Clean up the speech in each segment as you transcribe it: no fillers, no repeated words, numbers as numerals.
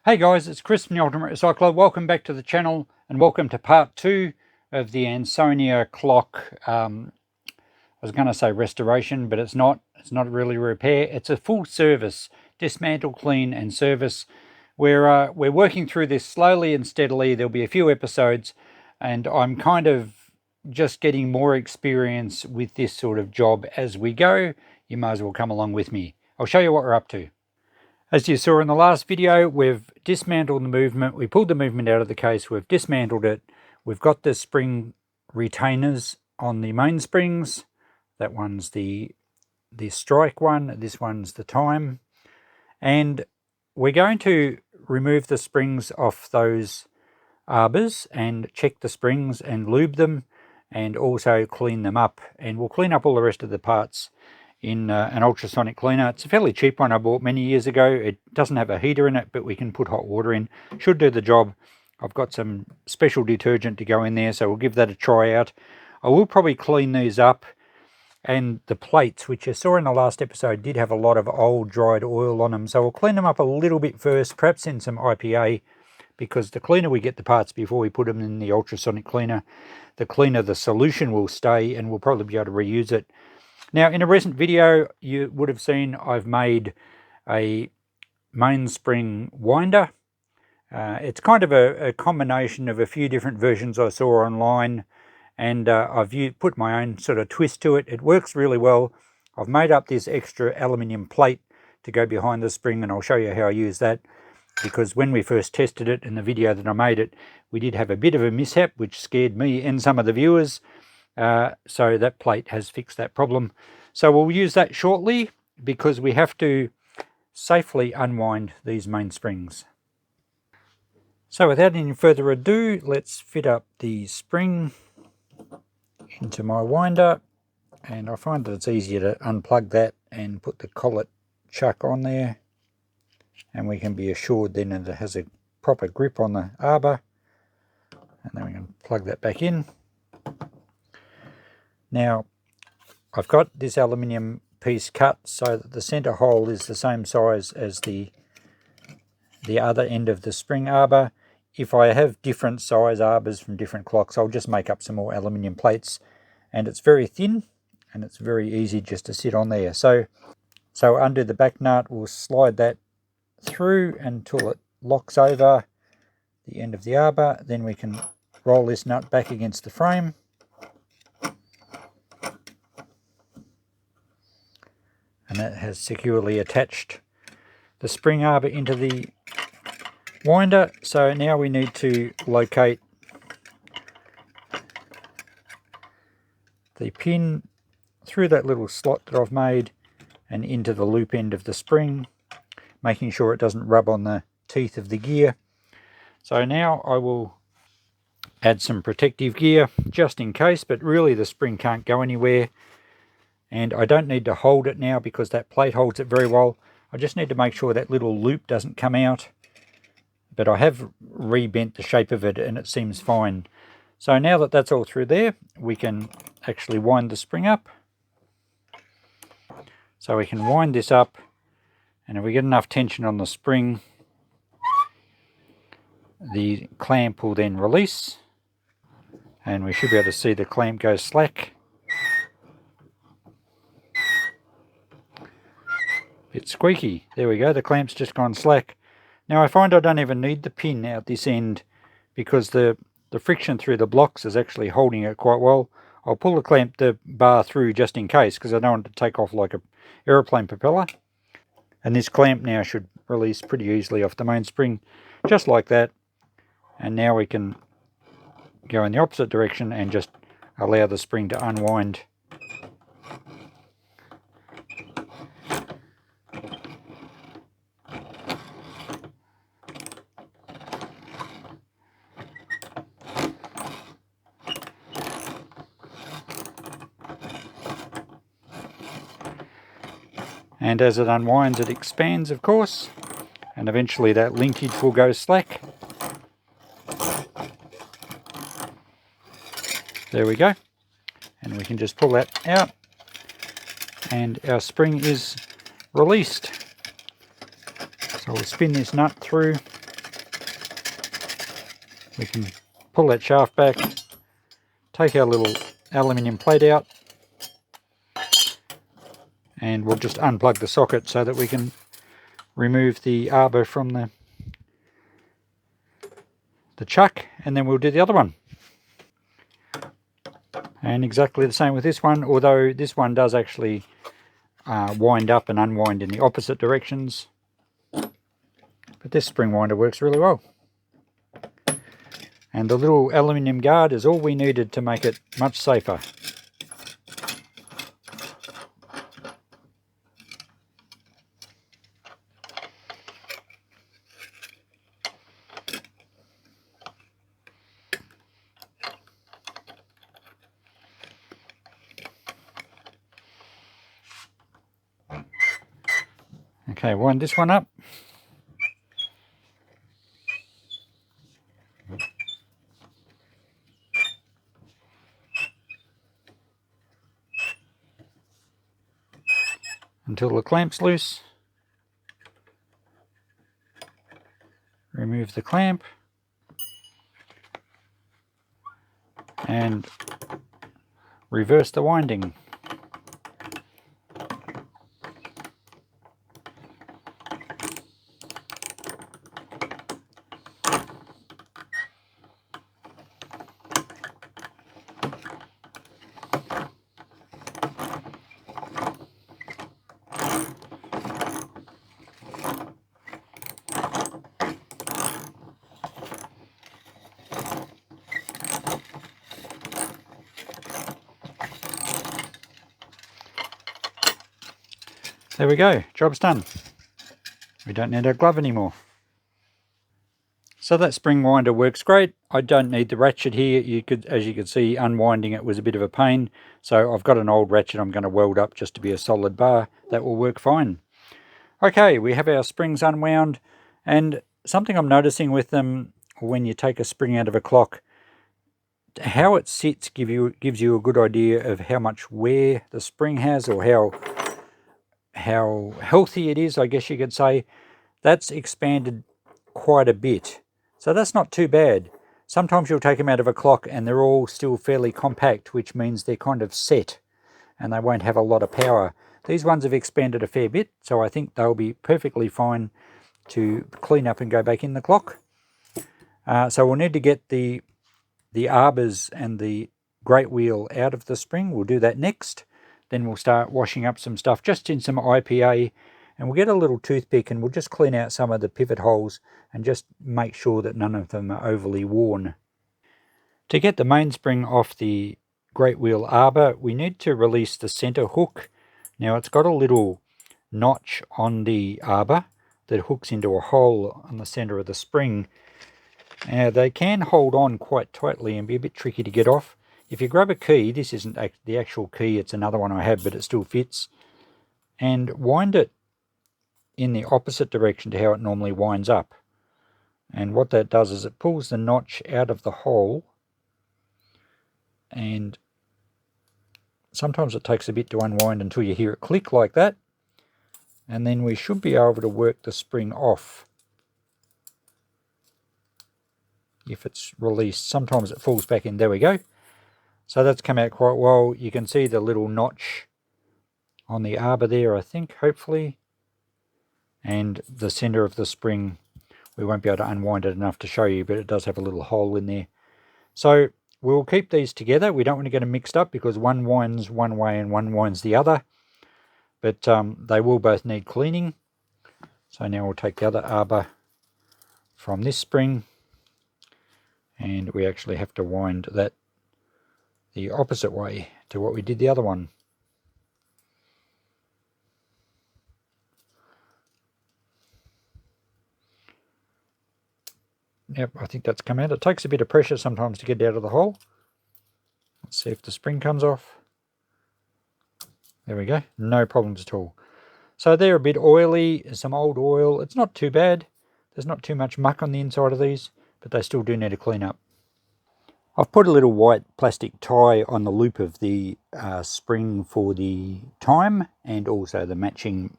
Hey guys, it's Chris from the Ultimate Recycler. Welcome back to the channel and welcome to part 2 of the Ansonia clock. I was going to say restoration, but it's not. It's not really repair. It's a full service, dismantle, clean and service. We're working through this slowly and steadily. There'll be a few episodes and I'm kind of just getting more experience with this sort of job as we go. You might as well come along with me. I'll show you what we're up to. As you saw in the last video, we've dismantled the movement. We pulled the movement out of the case. We've dismantled it. We've got the spring retainers on the mainsprings. That one's the strike one. This one's the time. And we're going to remove the springs off those arbors and check the springs and lube them and also clean them up. And we'll clean up all the rest of the parts in an ultrasonic cleaner. It's a fairly cheap one I bought many years ago. It doesn't have a heater in it, but we can put hot water in. Should do the job. I've got some special detergent to go in there, so we'll give that a try out. I will probably clean these up, and the plates, which you saw in the last episode, did have a lot of old dried oil on them, so we'll clean them up a little bit first, perhaps in some IPA, because the cleaner we get the parts before we put them in the ultrasonic cleaner, the cleaner the solution will stay, and we'll probably be able to reuse it. Now, in a recent video, you would have seen I've made a mainspring winder. It's kind of a combination of a few different versions I saw online, and I've put my own sort of twist to it. It works really well. I've made up this extra aluminium plate to go behind the spring, and I'll show you how I use that, because when we first tested it in the video that I made it, we did have a bit of a mishap, which scared me and some of the viewers. So that plate has fixed that problem. So we'll use that shortly because we have to safely unwind these mainsprings. So without any further ado, let's fit up the spring into my winder. And I find that it's easier to unplug that and put the collet chuck on there. And we can be assured then that it has a proper grip on the arbor. And then we can plug that back in. Now, I've got this aluminium piece cut so that the center hole is the same size as the other end of the spring arbor. If I have different size arbors from different clocks, I'll just make up some more aluminium plates. And it's very thin and it's very easy just to sit on there. So under the back nut, we'll slide that through until it locks over the end of the arbor. Then we can roll this nut back against the frame. And that has securely attached the spring arbor into the winder. So now we need to locate the pin through that little slot that I've made and into the loop end of the spring, making sure it doesn't rub on the teeth of the gear. So now I will add some protective gear just in case, but really the spring can't go anywhere. And I don't need to hold it now because that plate holds it very well. I just need to make sure that little loop doesn't come out. But I have rebent the shape of it and it seems fine. So now that that's all through there, we can actually wind the spring up. So we can wind this up, and if we get enough tension on the spring, the clamp will then release. And we should be able to see the clamp go slack. Bit squeaky. There we go, the clamp's just gone slack. Now I find I don't even need the pin out this end because the friction through the blocks is actually holding it quite well. I'll pull the bar through just in case because I don't want it to take off like an aeroplane propeller. And this clamp now should release pretty easily off the mainspring, just like that. And now we can go in the opposite direction and just allow the spring to unwind. And as it unwinds, it expands, of course, and eventually that linkage will go slack. There we go. And we can just pull that out, and our spring is released. So we'll spin this nut through We can pull that shaft back, take our little aluminium plate out, and we'll just unplug the socket so that we can remove the arbor from the chuck, and then we'll do the other one. And exactly the same with this one, although this one does actually wind up and unwind in the opposite directions. But this spring winder works really well. And the little aluminium guard is all we needed to make it much safer. Okay, wind this one up. Until the clamp's loose. Remove the clamp. And reverse the winding. There we go, job's done. We don't need our glove anymore. So that spring winder works great. I don't need the ratchet here. As you can see, unwinding it was a bit of a pain. So I've got an old ratchet I'm going to weld up just to be a solid bar. That will work fine. Okay, we have our springs unwound, and something I'm noticing with them when you take a spring out of a clock, how it sits gives you a good idea of how much wear the spring has, or how healthy it is, I guess you could say. That's expanded quite a bit, so that's not too bad. Sometimes you'll take them out of a clock and they're all still fairly compact, which means they're kind of set and they won't have a lot of power. These ones have expanded a fair bit, so I think they'll be perfectly fine to clean up and go back in the clock. So we'll need to get the arbors and the great wheel out of the spring. We'll do that next. Then we'll start washing up some stuff just in some IPA, and we'll get a little toothpick and we'll just clean out some of the pivot holes and just make sure that none of them are overly worn. To get the mainspring off the great wheel arbor, we need to release the center hook. Now it's got a little notch on the arbor that hooks into a hole on the center of the spring. They can hold on quite tightly and be a bit tricky to get off. If you grab a key, this isn't the actual key, it's another one I have, but it still fits, and wind it in the opposite direction to how it normally winds up. And what that does is it pulls the notch out of the hole, and sometimes it takes a bit to unwind until you hear it click like that, and then we should be able to work the spring off if it's released. Sometimes it falls back in. There we go. So that's come out quite well. You can see the little notch on the arbor there, I think, hopefully. And the center of the spring, we won't be able to unwind it enough to show you, but it does have a little hole in there. So we'll keep these together. We don't want to get them mixed up because one winds one way and one winds the other. But they will both need cleaning. So now we'll take the other arbor from this spring, and we actually have to wind that the opposite way to what we did the other one. Yep, I think that's come out. It takes a bit of pressure sometimes to get it out of the hole. Let's see if the spring comes off. There we go, no problems at all. So they're a bit oily, some old oil. It's not too bad. There's not too much muck on the inside of these, but they still do need a clean up. I've put a little white plastic tie on the loop of the spring for the time, and also the matching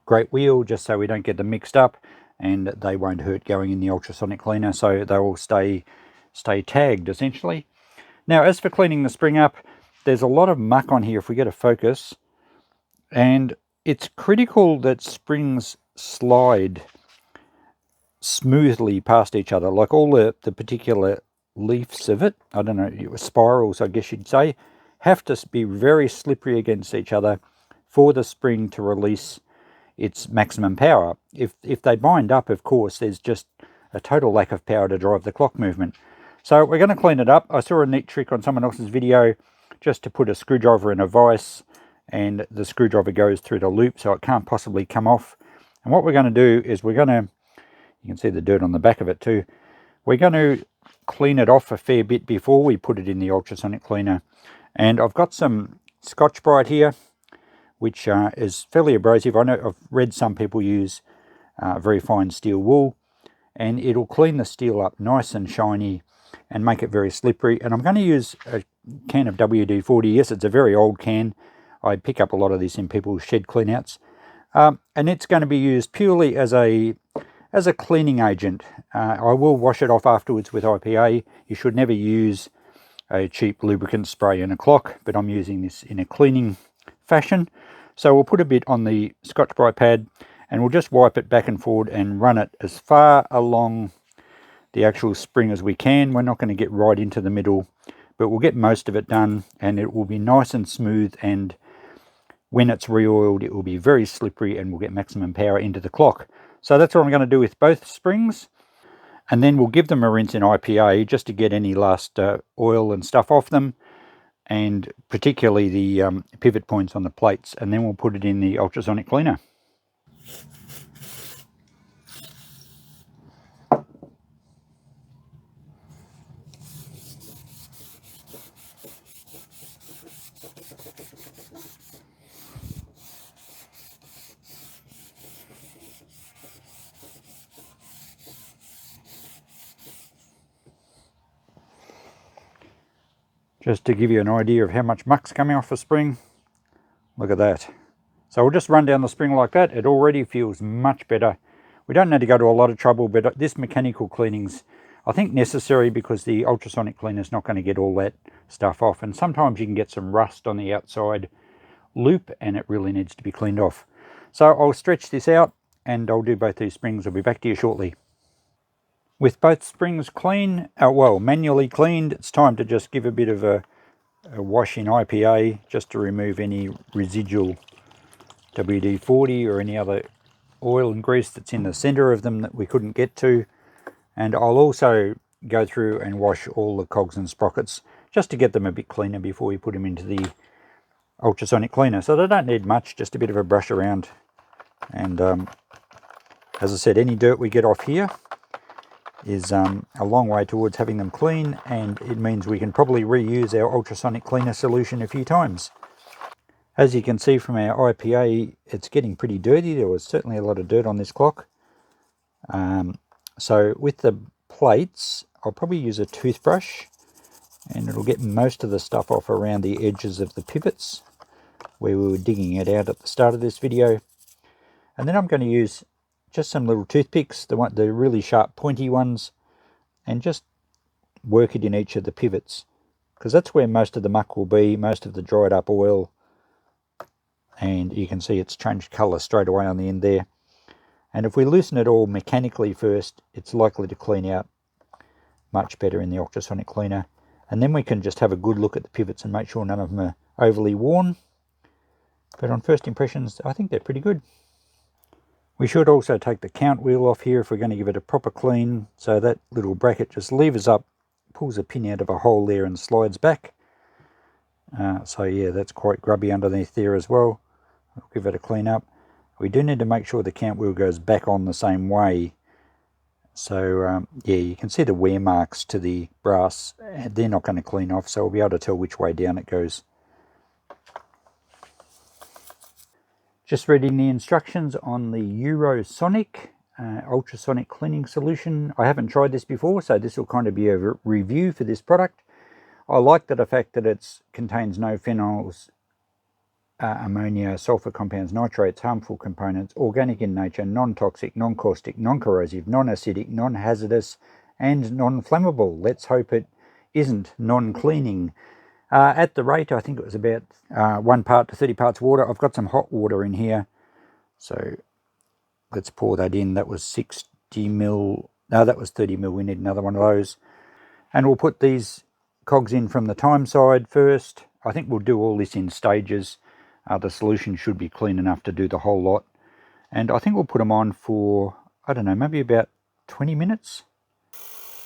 great wheel, just so we don't get them mixed up and they won't hurt going in the ultrasonic cleaner, so they will stay stay tagged essentially. Now, as for cleaning the spring up, there's a lot of muck on here if we get a focus, and it's critical that springs slide smoothly past each other, like all the particular leaves of it, I don't know, spirals I guess you'd say, have to be very slippery against each other for the spring to release its maximum power. If they bind up, of course, there's just a total lack of power to drive the clock movement. So we're going to clean it up. I saw a neat trick on someone else's video just to put a screwdriver in a vise, and the screwdriver goes through the loop so it can't possibly come off. And what we're going to do is we're going to, you can see the dirt on the back of it too, we're going to clean it off a fair bit before we put it in the ultrasonic cleaner. And I've got some Scotch-Brite here, which is fairly abrasive. I know I've read some people use very fine steel wool, and it'll clean the steel up nice and shiny and make it very slippery. And I'm going to use a can of WD-40. Yes, it's a very old can. I pick up a lot of this in people's shed cleanouts, and it's going to be used purely as a cleaning agent. I will wash it off afterwards with IPA. You should never use a cheap lubricant spray in a clock, but I'm using this in a cleaning fashion. So we'll put a bit on the Scotch-Brite pad, and we'll just wipe it back and forward and run it as far along the actual spring as we can. We're not going to get right into the middle, but we'll get most of it done, and it will be nice and smooth, and when it's reoiled it will be very slippery and we'll get maximum power into the clock. So that's what I'm going to do with both springs, and then we'll give them a rinse in IPA just to get any last oil and stuff off them, and particularly the pivot points on the plates, and then we'll put it in the ultrasonic cleaner. Just to give you an idea of how much muck's coming off the spring, look at that. So we'll just run down the spring like that. It already feels much better. We don't need to go to a lot of trouble, but this mechanical cleaning's, I think, necessary because the ultrasonic cleaner is not going to get all that stuff off. And sometimes you can get some rust on the outside loop and it really needs to be cleaned off. So I'll stretch this out and I'll do both these springs. I'll be back to you shortly. With both springs clean, well, manually cleaned, it's time to just give a bit of a wash in IPA just to remove any residual WD-40 or any other oil and grease that's in the center of them that we couldn't get to. And I'll also go through and wash all the cogs and sprockets just to get them a bit cleaner before we put them into the ultrasonic cleaner. So they don't need much, just a bit of a brush around. And as I said, any dirt we get off here is a long way towards having them clean, and it means we can probably reuse our ultrasonic cleaner solution a few times. As you can see from our IPA, it's getting pretty dirty. There was certainly a lot of dirt on this clock. So with the plates, I'll probably use a toothbrush, and it'll get most of the stuff off around the edges of the pivots where we were digging it out at the start of this video. And then I'm going to use just some little toothpicks, the really sharp pointy ones, and just work it in each of the pivots, because that's where most of the muck will be, most of the dried up oil. And you can see it's changed colour straight away on the end there. And if we loosen it all mechanically first, it's likely to clean out much better in the ultrasonic cleaner. And then we can just have a good look at the pivots and make sure none of them are overly worn. But on first impressions, I think they're pretty good. We should also take the count wheel off here if we're going to give it a proper clean. So that little bracket just levers up, pulls a pin out of a hole there and slides back. So yeah, that's quite grubby underneath there as well. I'll give it a clean up. We do need to make sure the count wheel goes back on the same way. So yeah, you can see the wear marks to the brass. They're not going to clean off, so we'll be able to tell which way down it goes. Just reading the instructions on the Eurosonic ultrasonic cleaning solution. I haven't tried this before, so this will kind of be a review for this product. I like the fact that it contains no phenols, ammonia, sulfur compounds, nitrates, harmful components, organic in nature, non-toxic, non-caustic, non-corrosive, non-acidic, non-hazardous, and non-flammable. Let's hope it isn't non-cleaning. At the rate, I think it was about 1 part to 30 parts water. I've got some hot water in here, so let's pour that in. That was 60 mil. No, that was 30 mil. We need another one of those. And we'll put these cogs in from the time side first. I think we'll do all this in stages. The solution should be clean enough to do the whole lot. And I think we'll put them on for, I don't know, maybe about 20 minutes.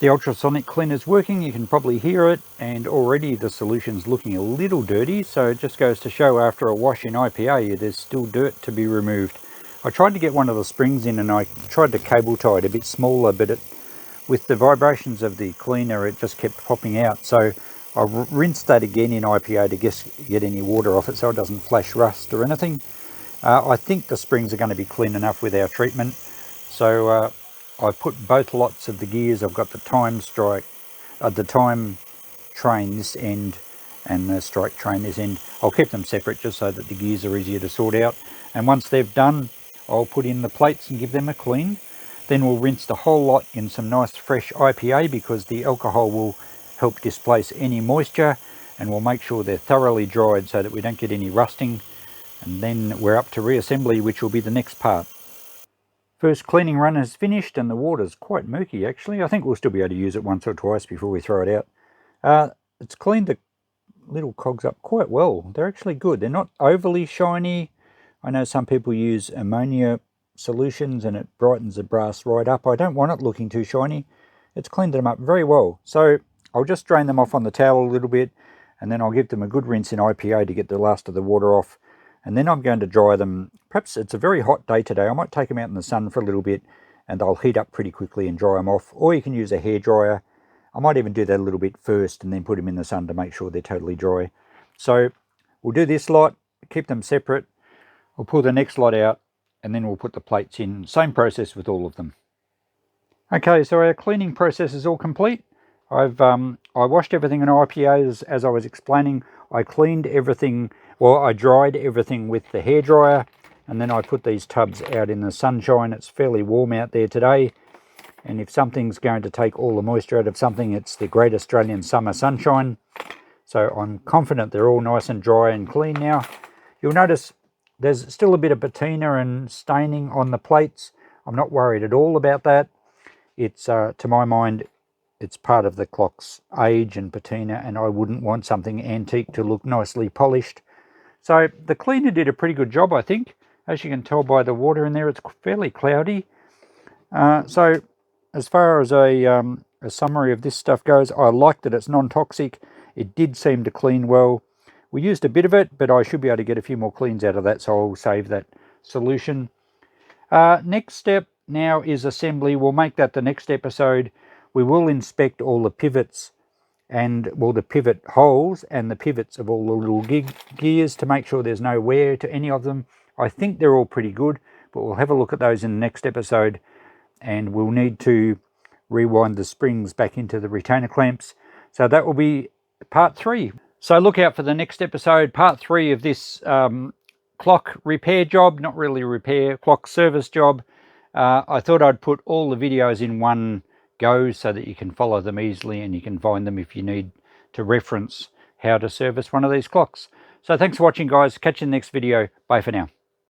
The ultrasonic cleaner's working, you can probably hear it, and already the solution's looking a little dirty, so it just goes to show after a wash in IPA there's still dirt to be removed. I tried to get one of the springs in and I tried to cable tie it a bit smaller, but with the vibrations of the cleaner it just kept popping out, so I rinsed that again in IPA to get any water off it so it doesn't flash rust or anything. I think the springs are going to be clean enough with our treatment, so I put both lots of the gears. I've got the time train this end and the strike train this end. I'll keep them separate just so that the gears are easier to sort out. And once they've done, I'll put in the plates and give them a clean. Then we'll rinse the whole lot in some nice fresh IPA because the alcohol will help displace any moisture, and we'll make sure they're thoroughly dried so that we don't get any rusting. And then we're up to reassembly, which will be the next part. First cleaning run is finished and the water's quite murky actually. I think we'll still be able to use it once or twice before we throw it out. It's cleaned the little cogs up quite well. They're actually good. They're not overly shiny. I know some people use ammonia solutions and it brightens the brass right up. I don't want it looking too shiny. It's cleaned them up very well. So I'll just drain them off on the towel a little bit and then I'll give them a good rinse in IPA to get the last of the water off. And then I'm going to dry them. Perhaps it's a very hot day today. I might take them out in the sun for a little bit and they'll heat up pretty quickly and dry them off. Or you can use a hairdryer. I might even do that a little bit first and then put them in the sun to make sure they're totally dry. So we'll do this lot, keep them separate. We'll pull the next lot out and then we'll put the plates in. Same process with all of them. Okay, so our cleaning process is all complete. I washed everything in IPA as I was explaining. I cleaned everything. Well, I dried everything with the hairdryer and then I put these tubs out in the sunshine. It's fairly warm out there today, and if something's going to take all the moisture out of something, it's the great Australian summer sunshine. So I'm confident they're all nice and dry and clean now. You'll notice there's still a bit of patina and staining on the plates. I'm not worried at all about that. It's to my mind, it's part of the clock's age and patina, and I wouldn't want something antique to look nicely polished. So the cleaner did a pretty good job, I think. As you can tell by the water in there, it's fairly cloudy. So as far as a summary of this stuff goes, I like that it's non-toxic. It did seem to clean well. We used a bit of it, but I should be able to get a few more cleans out of that, so I'll save that solution. Next step now is assembly. We'll make that the next episode. We will inspect all the pivots and the pivot holes and the pivots of all the little gears to make sure there's no wear to any of them. I think they're all pretty good, but we'll have a look at those in the next episode, and we'll need to rewind the springs back into the retainer clamps. So that will be part 3. So look out for the next episode, part 3 of this clock repair job, not really repair, clock service job. I thought I'd put all the videos in one go so that you can follow them easily and you can find them if you need to reference how to service one of these clocks. So thanks for watching, guys. Catch you in the next video. Bye for now.